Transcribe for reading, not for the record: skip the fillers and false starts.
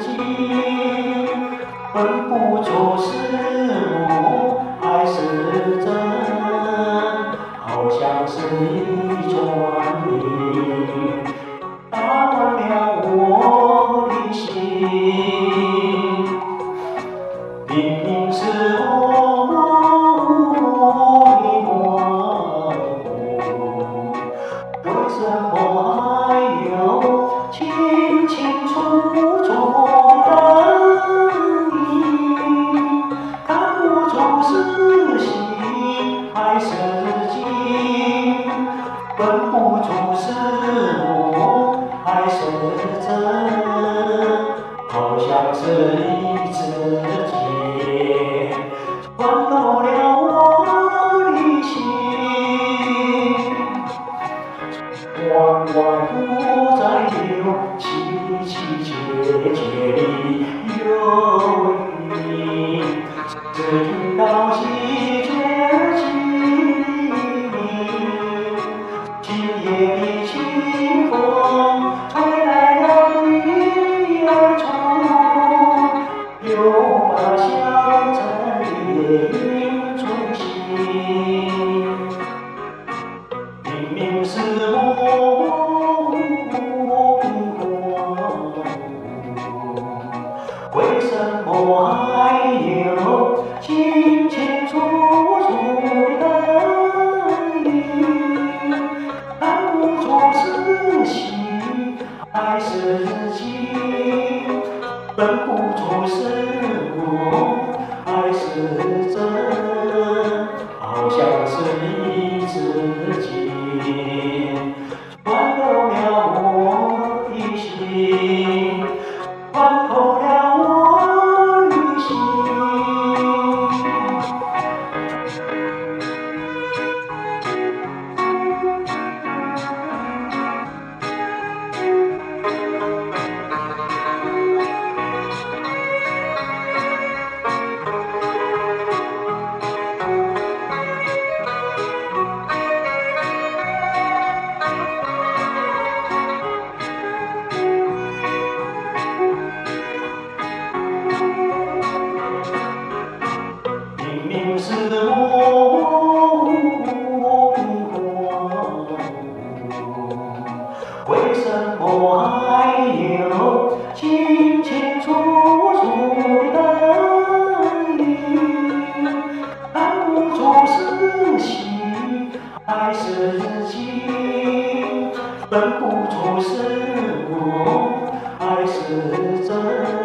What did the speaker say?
己，分不出是梦还是真，好像是一串铃，打乱了我的心。明明是我的梦，为什么还有清清楚楚的你？看不出是喜还是惊，分不出是梦还是真，好像是一支箭穿透了我的心。窗外不再有凄凄切切的忧郁，只听到喜鹊轻鸣。今夜的清风吹来了绿儿虫，又把乡村的夜莺冲醒。明明是梦，为什么还有清清楚楚的你？看不出是喜还是惊，分不出是梦还是真，好像是一支箭穿透了我的心，穿透了我的心。明明是梦，为什么还有清清楚楚的你？看不出是喜还是惊，分不出是梦还是真。